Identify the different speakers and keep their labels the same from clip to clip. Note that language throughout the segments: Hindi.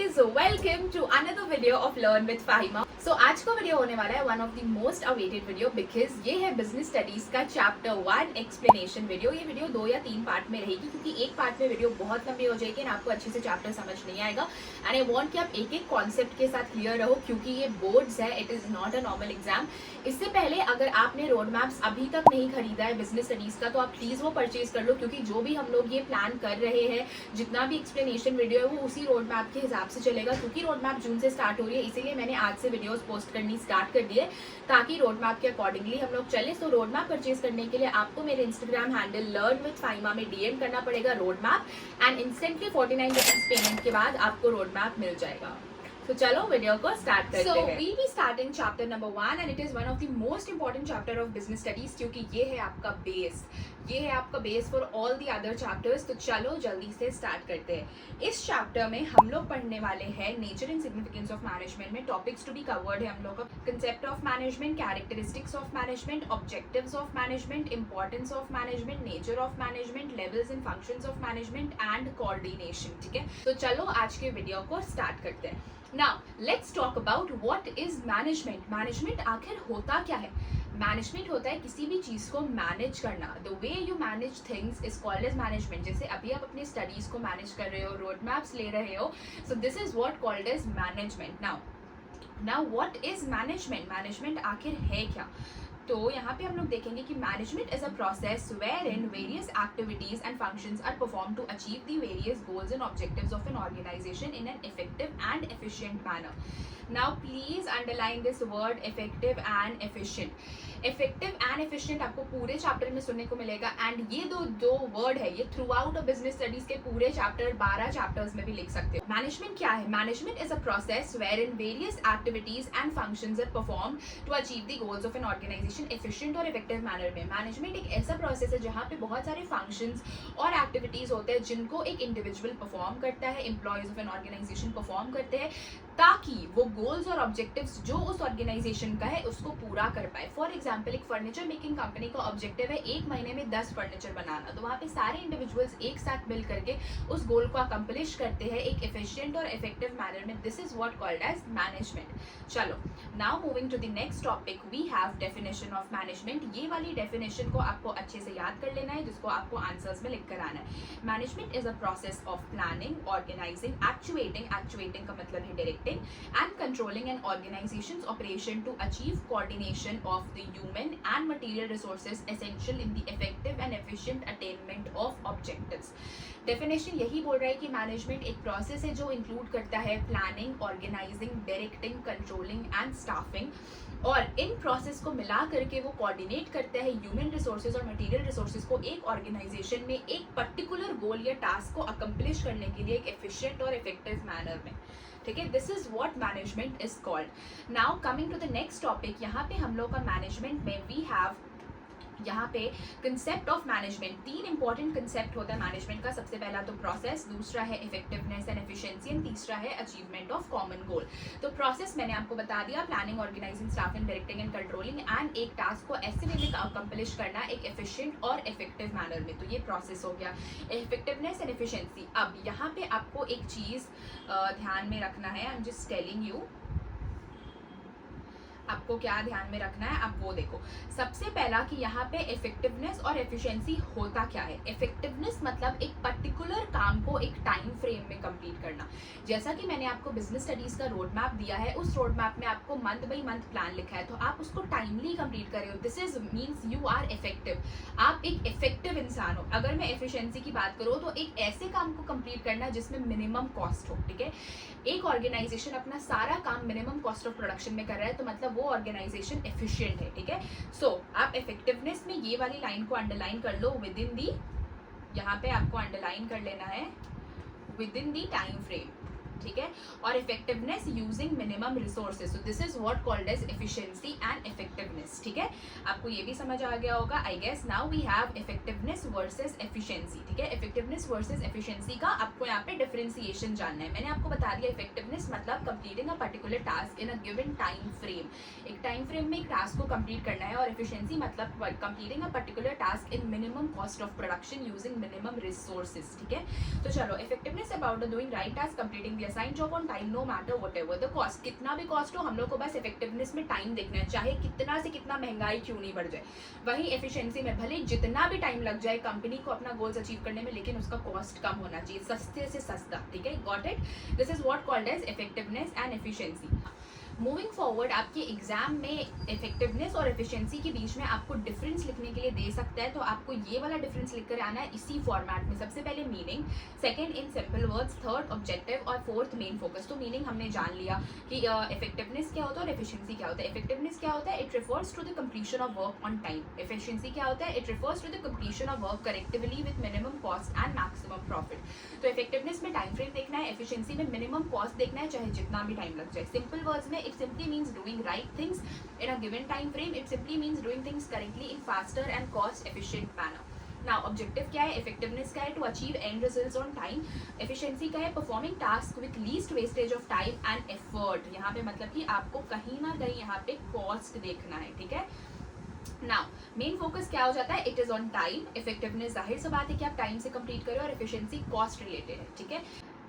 Speaker 1: Guys, welcome to another video of learn with Fahima. So आज का वीडियो होने वाला है one of the most awaited video because ये है बिजनेस स्टडीज का चैप्टर 1 एक्सप्लेनेशन वीडियो। ये वीडियो 2 या 3 पार्ट में रहेगी क्योंकि एक पार्ट में वीडियो बहुत लंबी हो जाएगी और आपको अच्छे से चैप्टर समझ नहीं आएगा। एंड आई वांट कि आप एक एक कॉन्सेप्ट के साथ क्लियर रहो क्योंकि ये बोर्ड्स है, it is not a normal exam. इससे पहले अगर आपने रोड मैप्स अभी तक नहीं खरीदा है बिजनेस स्टडीज का तो आप प्लीज वो परचेज कर लो क्योंकि जो भी हम लोग ये प्लान कर रहे हैं, जितना भी एक्सप्लेनेशन वीडियो है वो उसी रोड मैप के हिसाब से चलेगा क्योंकि रोड मैप जून से स्टार्ट हो रही है। इसीलिए मैंने आज से वीडियोस पोस्ट करनी स्टार्ट कर दी है ताकि रोड मैप के अकॉर्डिंगली हम लोग चले। तो रोड मैप परचेज करने के लिए आपको मेरे इंस्टाग्राम हैंडल लर्न विद फाहिमा में डीएम करना पड़ेगा road map and instantly 49 rupees payment के बाद आपको रोड मैप मिल जाएगा। तो चलो वीडियो को स्टार्ट करते हैं। So we'll be starting chapter number 1 and it is one of the most important chapter of business studies क्योंकि ये है आपका बेस, ये है आपका base for all the other chapters. तो चलो जल्दी से स्टार्ट करते हैं। इस चैप्टर में हम लोग पढ़ने वाले हैं nature and significance of management में टॉपिक्स टू बी कवर्ड है हम लोग का concept of management, characteristics of management, objectives of management, importance of management, nature of management, levels and functions of management and coordination. ठीक है, तो चलो आज के वीडियो को स्टार्ट करते हैं। Now, let's talk about what is management. Management आखिर होता क्या है? मैनेजमेंट होता है किसी भी चीज को मैनेज करना। The way you manage things is called as management. जैसे अभी आप अपनी स्टडीज को मैनेज कर रहे हो, रोड मैप्स ले रहे हो, so this is what called as management. Now what is management? Management आखिर है क्या? तो यहाँ पे हम लोग देखेंगे कि management is a process where in various activities and functions are perform to achieve the various goals and objectives of an organization in an effective and efficient manner. Now please underline this word effective and efficient. Effective and efficient आपको पूरे चैप्टर में सुनने को मिलेगा एंड ये दो वर्ड है, ये थ्रू आउट बिजनेस स्टडीज के पूरे चैप्टर 12 चैप्टर्स में भी लिख सकते हो। मैनेजमेंट क्या है? Management is a process where in various activities and functions are perform to achieve the goals of an organization efficient और इफेक्टिव मैनर में। मैनेजमेंट एक ऐसा प्रोसेस है जहाँ पे बहुत सारे फंक्शंस और एक्टिविटीज होते हैं जिनको एक इंडिविजुअल परफॉर्म करता है, employees of an organization perform करते हैं ताकि वो गोल्स और ऑब्जेक्टिव्स जो उस ऑर्गेनाइजेशन का है उसको पूरा कर पाए। फॉर एग्जाम्पल, एक फर्नीचर मेकिंग कंपनी का ऑब्जेक्टिव है 1 महीने में 10 फर्नीचर बनाना, तो वहाँ पे सारे इंडिविजुअल्स एक साथ मिल करके उस गोल को अकम्प्लिश करते हैं एक एफिशिएंट और इफेक्टिव मैनर में। This is what called as management. चलो now moving to the next topic, we have definition of management. ये वाली डेफिनेशन को आपको अच्छे से याद कर लेना है जिसको आपको आंसर्स में लिख कर आना है। Management is a process of planning, organizing, actuating का मतलब है directing and controlling an organization's operation to achieve coordination of the human and material resources essential in the effective and efficient attainment of objectives. Definition यही बोल रहा है कि मैनेजमेंट एक प्रोसेस है जो इंक्लूड करता है planning, organizing, directing, controlling and staffing और इन प्रोसेस को मिला करके वो कोऑर्डिनेट करता है ह्यूमन रिसोर्सेज और मटेरियल रिसोर्सेज को एक ऑर्गेनाइजेशन में एक पर्टिकुलर गोल या टास्क को अकम्प्लिश करने के लिए एक एफिशिएंट और इफेक्टिव मैनर में। ठीक है, this is what management is called. Now coming to the next topic, यहाँ पे हम लोग का मैनेजमेंट में वी हैव यहाँ पे concept of management. 3 important concept होता है मैनेजमेंट का। सबसे पहला तो प्रोसेस, दूसरा है इफेक्टिवनेस एंड एफिशिएंसी एंड तीसरा है अचीवमेंट ऑफ कॉमन गोल। तो प्रोसेस मैंने आपको बता दिया, planning, organising, staffing, directing and controlling and एक टास्क को ऐसे वे में अकम्प्लिश करना एक एफिशिएंट और इफेक्टिव मैनर में। तो ये प्रोसेस हो गया। इफेक्टिवनेस एंड एफिशिएंसी, अब यहाँ पे आपको एक चीज ध्यान में रखना है, I am just telling you आपको क्या ध्यान में रखना है, आप वो देखो। सबसे पहला कि यहाँ पे इफेक्टिवनेस और एफिशिएंसी होता क्या है। इफेक्टिवनेस मतलब एक पर्टिकुलर काम को एक टाइम फ्रेम में कंप्लीट करना। जैसा कि मैंने आपको बिजनेस स्टडीज का रोड मैप दिया है, उस रोड मैप में आपको मंथ बाई मंथ प्लान लिखा है तो आप उसको टाइमली कंप्लीट कर रहे हो। This is means you are effective, आप एक इफेक्टिव इंसान हो। अगर मैं एफिशिएंसी की बात करूँ तो एक ऐसे काम को कंप्लीट करना जिसमें मिनिमम कॉस्ट हो। ठीक है, एक ऑर्गेनाइजेशन अपना सारा काम मिनिमम कॉस्ट ऑफ प्रोडक्शन में कर रहा है तो मतलब वो ऑर्गेनाइजेशन एफिशिएंट है। ठीक है, सो आप इफेक्टिवनेस में ये वाली लाइन को अंडरलाइन कर लो, विद इन दी, यहाँ पे आपको अंडरलाइन कर लेना है within the time frame. ठीक है, और effectiveness using minimum resources. So this is what called as efficiency and effectiveness. ठीक है, आपको ये भी समझ आ गया होगा I guess. Now we have effectiveness versus efficiency. ठीक है, इफेक्टिवनेस वर्सेस एफिशिएंसी का आपको यहाँ पे डिफरेंशिएशन जानना है। मैंने आपको बता दिया इफेक्टिवनेस मतलब completing a particular task in a given time frame, एक टाइम फ्रेम में एक टास्क को कंप्लीट करना है, और एफिशिएंसी मतलब completing a particular task in minimum cost of production using minimum resources. ठीक है, तो चलो, effectiveness about the doing right task, completing the be assign job on time no matter what ever the cost, कितना भी कॉस्ट हो हम लोग को बस इफेक्टिवनेस में टाइम देखना है, चाहे कितना से कितना महंगाई क्यों नहीं बढ़ जाए। वहीं एफिशिएंसी में भले जितना भी टाइम लग जाए कंपनी को अपना गोल्स अचीव करने में, लेकिन उसका कॉस्ट कम होना चाहिए, सस्ते से सस्ता, ठीक है, got it. This is what called as effectiveness and efficiency. Moving forward आपके एग्जाम में इफेक्टिवनेस और एफिशिएंसी के बीच में आपको डिफरेंस लिखने के लिए दे सकता है, तो आपको ये वाला डिफरेंस लिख कर आना है इसी फॉर्मेट में। सबसे पहले meaning, second in simple words, third objective और फोर्थ मेन फोकस। तो मीनिंग हमने जान लिया कि इफेक्टिवनेस क्या होता है और एफिशिएंसी क्या होता है। इफेक्टिवनेस क्या होता है, it refers to the completion of work on time. Efficiency क्या होता है, it refers to the completion of work correctively with minimum cost and maximum profit. तो इफेक्टिवनेस में टाइम फ्रेम देखना है, एफिशिएंसी में मिनिमम कॉस्ट देखना है, चाहे जितना भी टाइम लग जाए। सिंपल वर्ड्स में it simply means doing right things in a given time frame. It simply means doing things correctly in faster and cost efficient manner. Now objective क्या है, effectiveness क्या है, to achieve end results on time. Efficiency क्या है, performing task with least wastage of time and effort. यहाँ पे मतलब कि आपको कहीं ना कहीं यहाँ पे cost देखना है, ठीक है। नाउ मेन फोकस क्या हो जाता है, it is on time. Effectiveness जाहिर सी बात है कि आप टाइम से कंप्लीट करें, और एफिशिएंसी कॉस्ट रिलेटेड है, ठीक है।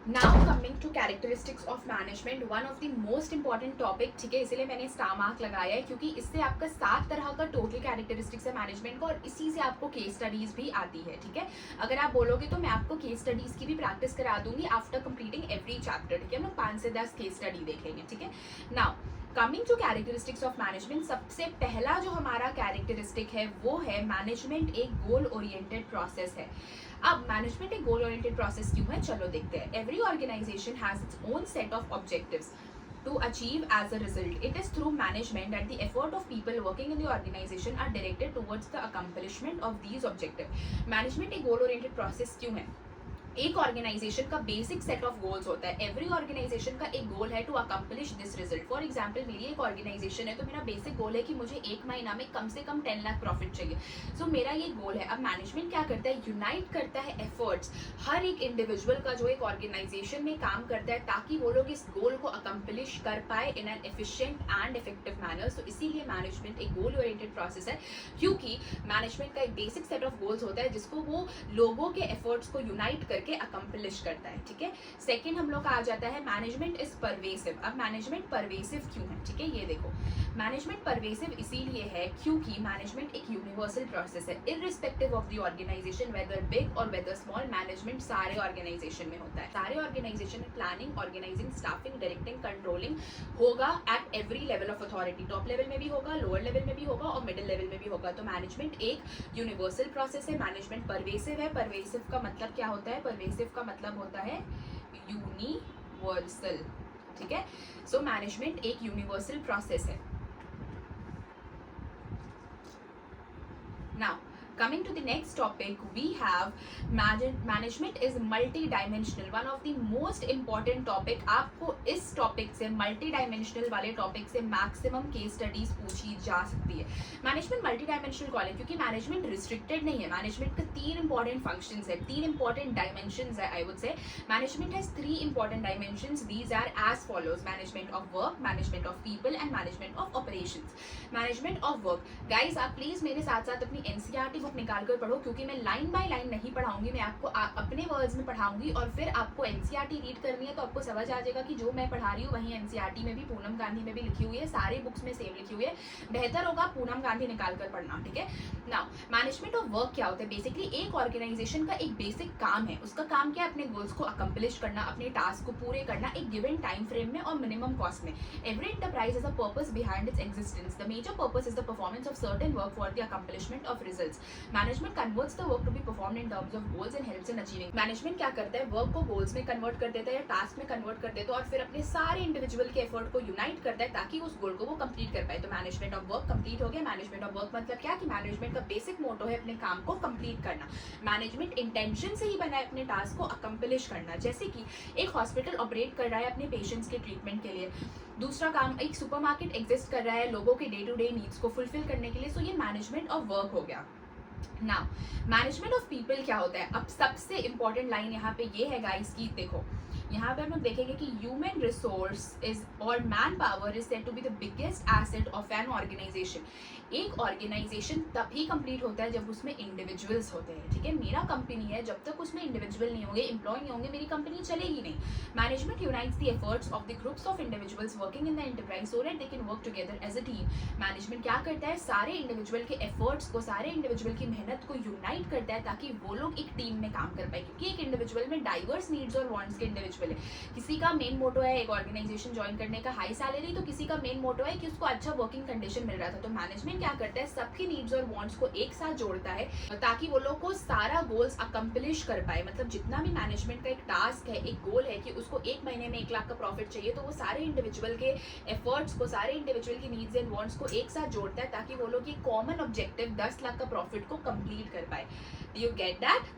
Speaker 1: Now coming to characteristics of management, one of the most important topic, ठीक है, इसीलिए मैंने स्टार मार्क लगाया है, क्योंकि इससे आपका 7 तरह का टोटल कैरेक्टरिस्टिक्स है मैनेजमेंट का, और इसी से आपको केस स्टडीज भी आती है, ठीक है। अगर आप बोलोगे तो मैं आपको केस स्टडीज की भी प्रैक्टिस करा दूंगी आफ्टर कंप्लीटिंग एवरी चैप्टर, ठीक है। हम लोग 5 से 10 केस स्टडी देख लेंगे, ठीक है। Now coming to characteristics of management, सबसे पहला जो हमारा कैरेक्टरिस्टिक है वो है मैनेजमेंट एक गोल ओरिएंटेड प्रोसेस है। अब मैनेजमेंट एक गोल ओरिएंटेड प्रोसेस क्यों है, चलो देखते हैं। Every organization has its own set of objectives to achieve as a result. It is through management that the effort of people working in the organization are directed towards the accomplishment of these objectives. Management एक goal oriented process क्यों है, एक ऑर्गेनाइजेशन का बेसिक सेट ऑफ गोल्स होता है। एवरी ऑर्गेनाइजेशन का एक गोल है to accomplish this result. For example मेरी एक ऑर्गेनाइजेशन है, तो मेरा बेसिक गोल है कि मुझे एक महीना में कम से कम 10 लाख प्रॉफिट चाहिए। सो मेरा ये गोल है। अब मैनेजमेंट क्या करता है, यूनाइट करता है एफर्ट्स हर एक इंडिविजुअल का जो एक ऑर्गेनाइजेशन में काम करता है, ताकि वो लोग इस गोल को अकम्पलिश कर पाए in an efficient and effective manner. तो इसीलिए मैनेजमेंट एक गोल ओरिएंटेड प्रोसेस है, क्योंकि मैनेजमेंट का एक बेसिक सेट ऑफ गोल्स होता है जिसको वो लोगों के एफर्ट्स को यूनाइट करके अकम्पलिश करता है, ठीक है। सेकंड हम लोग का आ जाता है मैनेजमेंट इज परवेसिव। अब मैनेजमेंट परवेसिव क्यों है, ठीक है, ये देखो। मैनेजमेंट परवेसिव इसीलिए है क्योंकि मैनेजमेंट एक यूनिवर्सल प्रोसेस है, irrespective of the organisation, whether big or whether small. Management सारे ऑर्गेनाइजेशन में होता है, सारे ऑर्गेनाइजेशन में planning, organising, staffing, directing, controlling होगा at every level of authority. Top level में भी होगा, लोअर लेवल में भी होगा और मिडिल लेवल में भी होगा। तो मैनेजमेंट एक यूनिवर्सल प्रोसेस है। मैनेजमेंट परवेसिव है। परवेसिव का मतलब क्या होता है, परवेसिव का मतलब होता है यूनिवर्सल, ठीक है। सो मैनेजमेंट एक यूनिवर्सल प्रोसेस है। Now coming to the next topic, we have management is multi-dimensional, one of the most important topic। आपको इस टॉपिक से, मल्टी डायमेंशनल वाले टॉपिक से मैक्सिमम केस स्टडीज पूछी जा सकती है। मैनेजमेंट मल्टी डायमेंशनल कॉल है क्योंकि मैनेजमेंट रिस्ट्रिक्टेड नहीं है। मैनेजमेंट के 3 इंपॉर्टेंट फंक्शंस है, 3 इंपॉर्टेंट डायमेंशंस है। I would say management has 3 important dimensions. These are as follows: management of work, management of people and management of operations. Management of work, guys आप प्लीज मेरे साथ साथ अपनी एनसीईआरटी बुक निकाल कर पढ़ो, क्योंकि मैं लाइन बाय लाइन नहीं पढ़ाऊंगी, मैं आपको अपने वर्ड्स में पढ़ाऊंगी और फिर आपको एनसीईआरटी रीड करनी है, तो आपको समझ आ जाएगा कि जो मैं पढ़ा रही हूँ वही एनसीईआरटी में भी, पूनम गांधी में भी लिखी हुई है, सारे बुक्स में सेम लिखी हुई है। बेहतर होगा पूनम गांधी निकाल कर पढ़ना, ठीक है। नाउ मैनेजमेंट ऑफ वर्क क्या होता है, बेसिकली एक ऑर्गेनाइजेशन का एक बेसिक काम है। उसका काम क्या है, अपने गोल्स को अकम्पलिश करना, अपने टास्क को पूरे करना एक गिवन टाइम फ्रेम में और मिनिमम कॉस्ट में। Every enterprise has a purpose behind its existence. The major purpose is the performance of certain work for the accomplishment of results. Management converts the work to be performed in terms of goals and helps in achieving. Management क्या करता है, वर्क को गोल्स में कन्वर्ट कर देता है या टास्क में कन्वर्ट कर देता है, और फिर अपने सारे इंडिविजुअल के एफर्ट को यूनाइट करता है ताकि उस गोल को वो कंप्लीट कर पाए। तो मैनेजमेंट ऑफ वर्क कंप्लीट हो गया। मैनेजमेंट ऑफ वर्क मतलब क्या, कि मैनेजमेंट का बेसिक मोटो है अपने काम को कंप्लीट करना। मैनेजमेंट इंटेंशन से ही बना है अपने टास्क को अकम्पलिश करना। जैसे कि एक हॉस्पिटल ऑपरेट कर रहा है अपने पेशेंट्स के ट्रीटमेंट के लिए, दूसरा काम एक सुपरमार्केट एग्जिस्ट कर रहा है लोगों के डे टू डे नीड्स को फुलफिल करने के लिए। सो ये मैनेजमेंट ऑफ वर्क हो गया। नाउ मैनेजमेंट ऑफ पीपल क्या होता है, अब सबसे इंपॉर्टेंट लाइन यहाँ पे ये है गाइस की देखो, यहाँ पे हम लोग देखेंगे कि ह्यूमन रिसोर्स इज और man power is said to be the biggest asset of an organization. एक ऑर्गेनाइजेशन तभी कंप्लीट होता है जब उसमें इंडिविजुअल्स होते हैं, ठीक है। मेरा कंपनी है, जब तक उसमें इंडिविजुअल नहीं होंगे, एम्प्लॉय नहीं होंगे, मेरी कंपनी चलेगी नहीं। Management unites the efforts of the groups of individuals working in the enterprise so that they can work together as a team. Management क्या करता है, सारे इंडिविजुअल के एफर्ट्स को, सारे इंडिविजुअल की मेहनत को यूनाइट करता है ताकि वो लोग एक टीम में काम कर पाए, क्योंकि एक इंडिविजुअल में डाइवर्स नीड्स और वांट्स के इंडिविजुअल है। किसी का मेन मोटो है एक ऑर्गेनाइजेशन ज्वाइन करने का हाई सैलरी, तो किसी का मेन मोटो है कि उसको अच्छा वर्किंग कंडीशन मिल रहा था। तो मैनेजमेंट क्या करता है, सबकी नीड्स और वांट्स को एक साथ जोड़ता है ताकि वो लोग को सारा गोल्स अकम्प्लिश कर पाए। मतलब जितना भी मैनेजमेंट का एक टास्क है, एक गोल है कि उसको एक महीने में 1 लाख का प्रॉफिट चाहिए, तो वो सारे इंडिविजुअल के एफर्ट्स को, सारे इंडिविजुअल की नीड्स एंड वांट्स को एक साथ जोड़ता है ताकि वो लोग ये कॉमन ऑब्जेक्टिव 10 लाख का प्रॉफिट को कंप्लीट कर पाए। You get that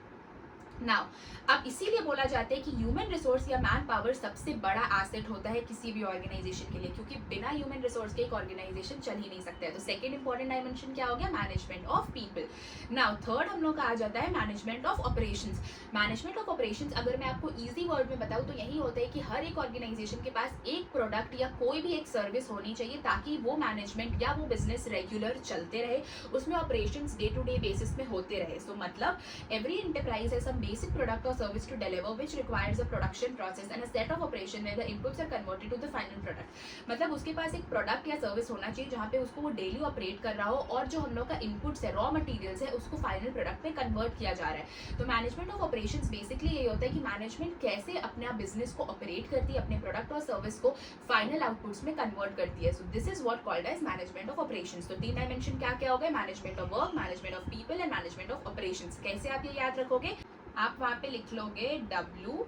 Speaker 1: now. अब इसीलिए बोला जाता है कि ह्यूमन रिसोर्स या मैन पावर सबसे बड़ा एसेट होता है किसी भी ऑर्गेनाइजेशन के लिए, क्योंकि बिना ह्यूमन रिसोर्स के एक ऑर्गेनाइजेशन चल ही नहीं सकता है। तो सेकंड इंपॉर्टेंट डायमेंशन क्या हो गया, management of people. Now third हम लोग का आ जाता है management of operations. Management of operations अगर मैं आपको ईजी वर्ड में बताऊँ तो यही होता है कि हर एक ऑर्गेनाइजेशन के पास एक प्रोडक्ट या कोई भी एक सर्विस होनी चाहिए ताकि वो मैनेजमेंट या वो बिजनेस रेगुलर चलते रहे, उसमें operations day to day basis में होते रहे। सो मतलब एवरी एंटरप्राइज है सम basic product or service to deliver which requires a production process and a set of operation where the inputs are converted to the final product। मतलब उसके पास एक प्रोडक्ट या सर्विस होना चाहिए जहाँ पे उसको वो डेली ऑपरेट कर रहा हो और जो हम लोग का इनपुट्स है, रॉ मटेरियल्स है, उसको फाइनल प्रोडक्ट में कन्वर्ट किया जा रहा है। तो मैनेजमेंट ऑफ ऑपरेशंस बेसिकली यही होता है कि मैनेजमेंट कैसे अपना बिजनेस को ऑपरेट करती है, अपने प्रोडक्ट और सर्विस को फाइनल आउटपुट्स में कन्वर्ट करती है। So this is what called as management of operations. तो 3 डायमेंशन क्या क्या हो गए, management of work, management of people and management of operations. कैसे आप ये याद रखोगे, आप वहां पे लिख लोगे WP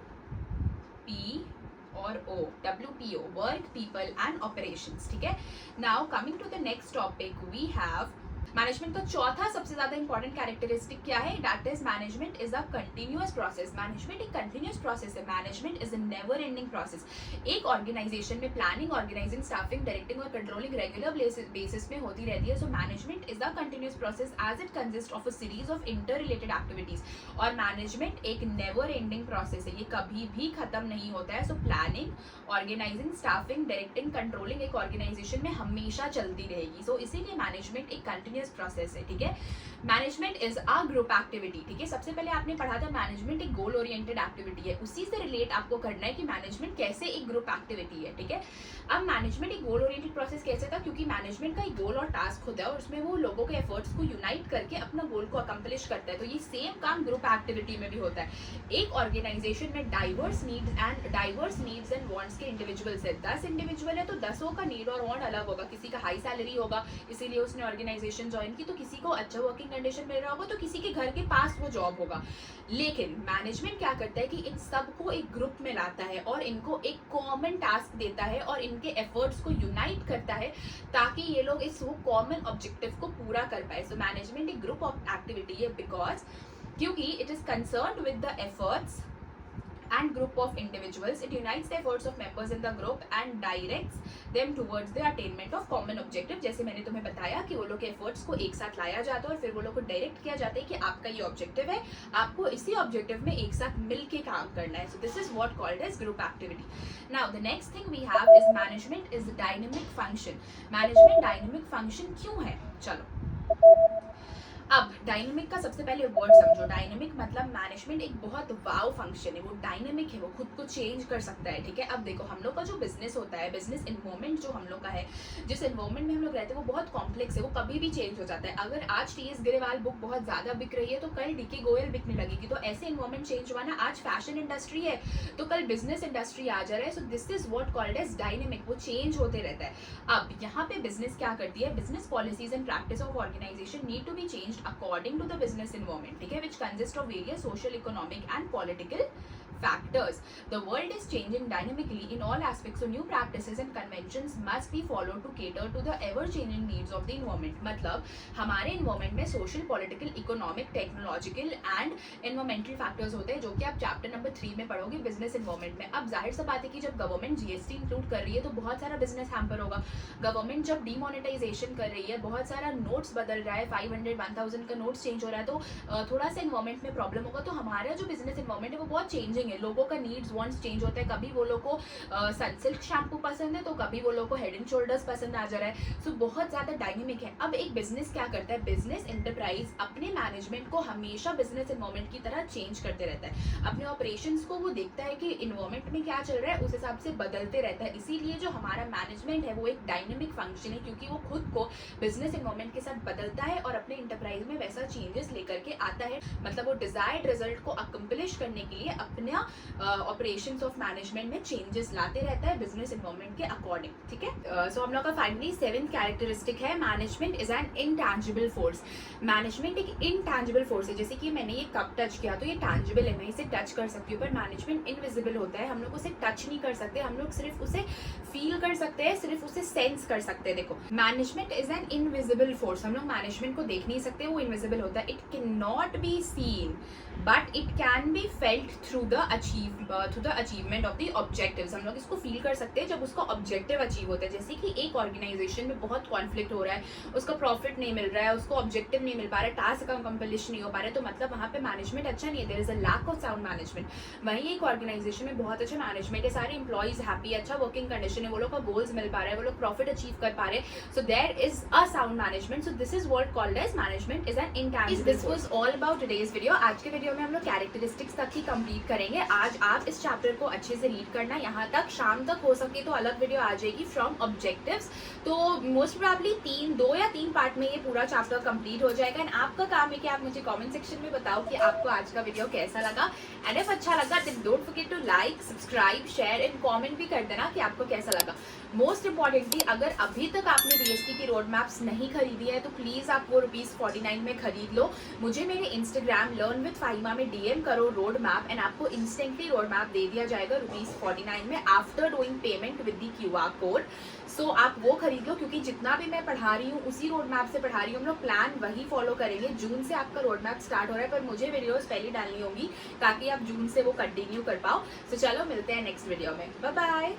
Speaker 1: और O, WPO, work, people and operations, ठीक है। Now coming to the next topic we have management का चौथा सबसे ज्यादा इंपॉर्टेंट कैरेक्टरिस्टिक क्या है, that is management is a continuous process. Management एक कंटिन्यूअस प्रोसेस है, management is a never ending process. एक ऑर्गेनाइजेशन में प्लानिंग, ऑर्गेनाइजिंग, स्टाफिंग, डायरेक्टिंग और कंट्रोलिंग रेगुलर बेसिस में होती रहती है। So management is a continuous process as it consist of a series of inter related activities. और मैनेजमेंट एक नेवर एंडिंग प्रोसेस है, ये कभी भी खत्म नहीं होता है। So planning, organising, staffing, directing, controlling एक ऑर्गेनाइजेशन में हमेशा चलती रहेगी। सो इसीलिए मैनेजमेंट एक कंटिन्यूअस प्रोसेस है, ठीक है। Management is a group activity, ठीक है। सबसे पहले आपने पढ़ा था मैनेजमेंट एक गोल ओरिएंटेड एक्टिविटी है, उसी से रिलेट आपको करना है कि मैनेजमेंट कैसे एक ग्रुप एक्टिविटी है, ठीक है। अब मैनेजमेंट एक गोल ओरिएंटेड प्रोसेस कैसे था, क्योंकि मैनेजमेंट का एक गोल और टास्क होता है और उसमें वो लोगों के एफर्ट्स को यूनाइट करके अपना गोल को अकम्प्लिश करता है। तो ये सेम काम ग्रुप एक्टिविटी में भी होता है। एक ऑर्गेनाइजेशन में डाइवर्स नीड्स एंड वांट्स के इंडिविजुअल्स है, 10 इंडिविजुअल है तो 10 का नीड और वांट अलग होगा। किसी का हाई सैलरी होगा इसीलिए उसने ऑर्गेनाइजेशन ज्वाइन की, तो किसी को अच्छा वर्किंग कंडीशन मिल रहा होगा तो किसी के घर के पास वो जॉब होगा। लेकिन मैनेजमेंट क्या करता है कि इन सबको एक ग्रुप में लाता है और इनको एक कॉमन टास्क देता है और इनके एफर्ट्स को यूनाइट करता है ताकि ये लोग इस वो कॉमन ऑब्जेक्टिव को पूरा कर पाए। सो मैनेजमेंट एक ग्रुप ऑफ एक्टिविटी है बिकॉज क्योंकि it is concerned with the efforts and group of individuals. It unites the efforts of members in the group and directs them towards the attainment of common objective। जैसे मैंने तुम्हें बताया कि वो लोग के एफर्ट्स को एक साथ लाया जाता है और फिर वो लोग को डायरेक्ट किया जाता है कि आपका ये ऑब्जेक्टिव है, आपको इसी ऑब्जेक्टिव में एक साथ मिलके काम करना है। So this is what called as group activity. Now the next thing we have is management is dynamic function. Management dynamic function क्यों है, चलो अब डायनेमिक का सबसे पहले वर्ड समझो। डायनेमिक मतलब मैनेजमेंट एक बहुत वाव फंक्शन है, वो डायनेमिक है, वो खुद को चेंज कर सकता है, ठीक है। अब देखो हम लोग का जो बिजनेस होता है, बिजनेस इन्वायरमेंट जो हम लोग का है, जिस इन्वायरमेंट में हम लोग रहते हैं वो बहुत कॉम्प्लेक्स है, वो कभी भी चेंज हो जाता है। अगर आज टी.एस. ग्रेवाल बुक बहुत ज्यादा बिक रही है तो कल डी.के. गोयल बिकने लगेगी, तो ऐसे इन्वायरमेंट चेंज हुआ ना। आज फैशन इंडस्ट्री है तो कल बिजनेस इंडस्ट्री आ जा रहा है। So this is what called as dynamic, वो चेंज होते रहता है। अब यहाँ पे बिजनेस क्या करती है, business policies and practice of organization need to be changed according to the business environment, ठीक है, which consists of various social, economic and political factors. The world is changing dynamically in all aspects, so new practices and conventions must be followed to cater to the ever changing needs of the environment। मतलब हमारे environment में social, political, economic, technological and environmental factors होते हैं जो कि आप चैप्टर नंबर 3 में पढ़ोगे business environment में। अब जाहिर सा बात है कि जब गवर्नमेंट GST इंक्लूड कर रही है तो बहुत सारा बिजनेस हैम्पर होगा। गवर्नमेंट जब डीमोनेटाइजेशन कर रही है, बहुत सारा नोट्स बदल रहा है, 500, 1000 का नोट्स चेंज हो रहा है, तो थोड़ा सा इन्वायरमेंट में प्रॉब्लम होगा। तो हमारा जो बिजनेस इन्वायरमेंट है वो बहुत चेंजिंग है, लोगों का नीड्स वांट्स चेंज होता है। कभी वो लोग को सनसिल्क शैम्पू पसंद है तो कभी वो लोग को हेड एंड शोल्डर्स पसंद आ जा रहा है। सो बहुत ज़्यादा डायनेमिक है। अब एक बिजनेस क्या करता है, बिजनेस एंटरप्राइज अपने मैनेजमेंट को हमेशा बिजनेस एनवायरमेंट की तरह चेंज करते रहता है। अपने ऑपरेशंस को वो देखता है कि इन्वायरमेंट में क्या चल रहा है, उस हिसाब से बदलते रहता है। इसीलिए जो हमारा मैनेजमेंट है वो एक डायनेमिक फंक्शन है, क्योंकि वो खुद को बिजनेस एनवायरमेंट के साथ बदलता है और अपने इंटरप्राइज में वैसा चेंजेस लेकर के आता है। मतलब वो डिजायर्ड रिजल्ट को अकम्प्लिश करने के लिए अपना ऑपरेशंस ऑफ मैनेजमेंट में चेंजेस लाते रहता है बिजनेस एनवायरमेंट के अकॉर्डिंग। ठीक है, सो हम लोग का फाइनली 7th कैरेक्टरिस्टिक है, management is an intangible force. Management एक इनटैंजिबल फोर्स है। जैसे कि मैंने ये कप टच किया तो ये टैंजिबल है, मैं इसे टच कर सकती हूँ, पर मैनेजमेंट इनविजिबल होता है। हम लोग उसे टच नहीं कर सकते, हम लोग सिर्फ उसे फील कर सकते हैं, सिर्फ उसे सेंस कर सकते हैं। देखो, management is an invisible force. हम लोग मैनेजमेंट को देख नहीं सकते, वो इनविजिबल होता है। It can not be seen but it can be felt through the achievement of the objectives. हम लोग इसको फील कर सकते हैं जब उसका ऑब्जेक्टिव अचीव होता है। जैसे कि एक ऑर्गेनाइजेशन में बहुत कॉन्फ्लिक्ट हो रहा है, उसका प्रॉफिट नहीं मिल रहा है, उसको ऑब्जेक्टिव नहीं मिल पा रहा है, टास्क का कंप्लीट नहीं हो पा रहा है, तो मतलब वहाँ पे मैनेजमेंट अच्छा नहीं है, there is a lack of sound management. वहीं एक ऑर्गेनाइजेशन में बहुत अच्छा मैनेजमेंट है, सारे एम्प्लॉइज हैप्पी, अच्छा वर्किंग कंडीशन है, वो लोग का गोल्स मिल पा रहा है, वो लोग प्रॉफिट अचीव कर पा रहे हैं, so there is a sound management. So this is what called as management is an intangible. This was all about today's video. आज के वीडियो में हम लोग कैरेक्टरिस्टिक्स तक ही कंप्लीट करेंगे। आज आप इस चैप्टर को अच्छे से रीड करना, यहाँ तक शाम तक हो सके तो अलग वीडियो आ जाएगी फ्रॉम ऑब्जेक्टिव्स। तो मोस्ट प्रोबेबली 2 या 3 पार्ट में ये पूरा चैप्टर कंप्लीट हो जाएगा। एंड आपका काम है कि आप मुझे कमेंट सेक्शन में बताओ कि आपको आज का वीडियो कैसा लगा। एंड इफ अच्छा लगा then don't forget to like, subscribe, share and comment भी कर देना कि आपको कैसा लगा। मोस्ट इंपॉर्टेंटली, अगर अभी तक आपने बीएसटी की रोड मैप्स नहीं खरीदी है तो प्लीज़ आप वो ₹49 में खरीद लो। मुझे मेरे इंस्टाग्राम लर्न विद फाहिमा में डीएम करो रोड मैप एंड आपको इंस्टेंटली रोड मैप दे दिया जाएगा ₹49 में after doing payment with the QR code. So आप वो खरीद लो, क्योंकि जितना भी मैं पढ़ा रही हूँ उसी रोड मैप से पढ़ा रही हूँ। हम लोग प्लान वही फॉलो करेंगे। जून से आपका रोड मैप स्टार्ट हो रहा है, पर मुझे वीडियोस पहले डालनी होगी ताकि आप जून से वो कंटिन्यू कर पाओ। सो चलो मिलते हैं नेक्स्ट वीडियो में, बाय बाय।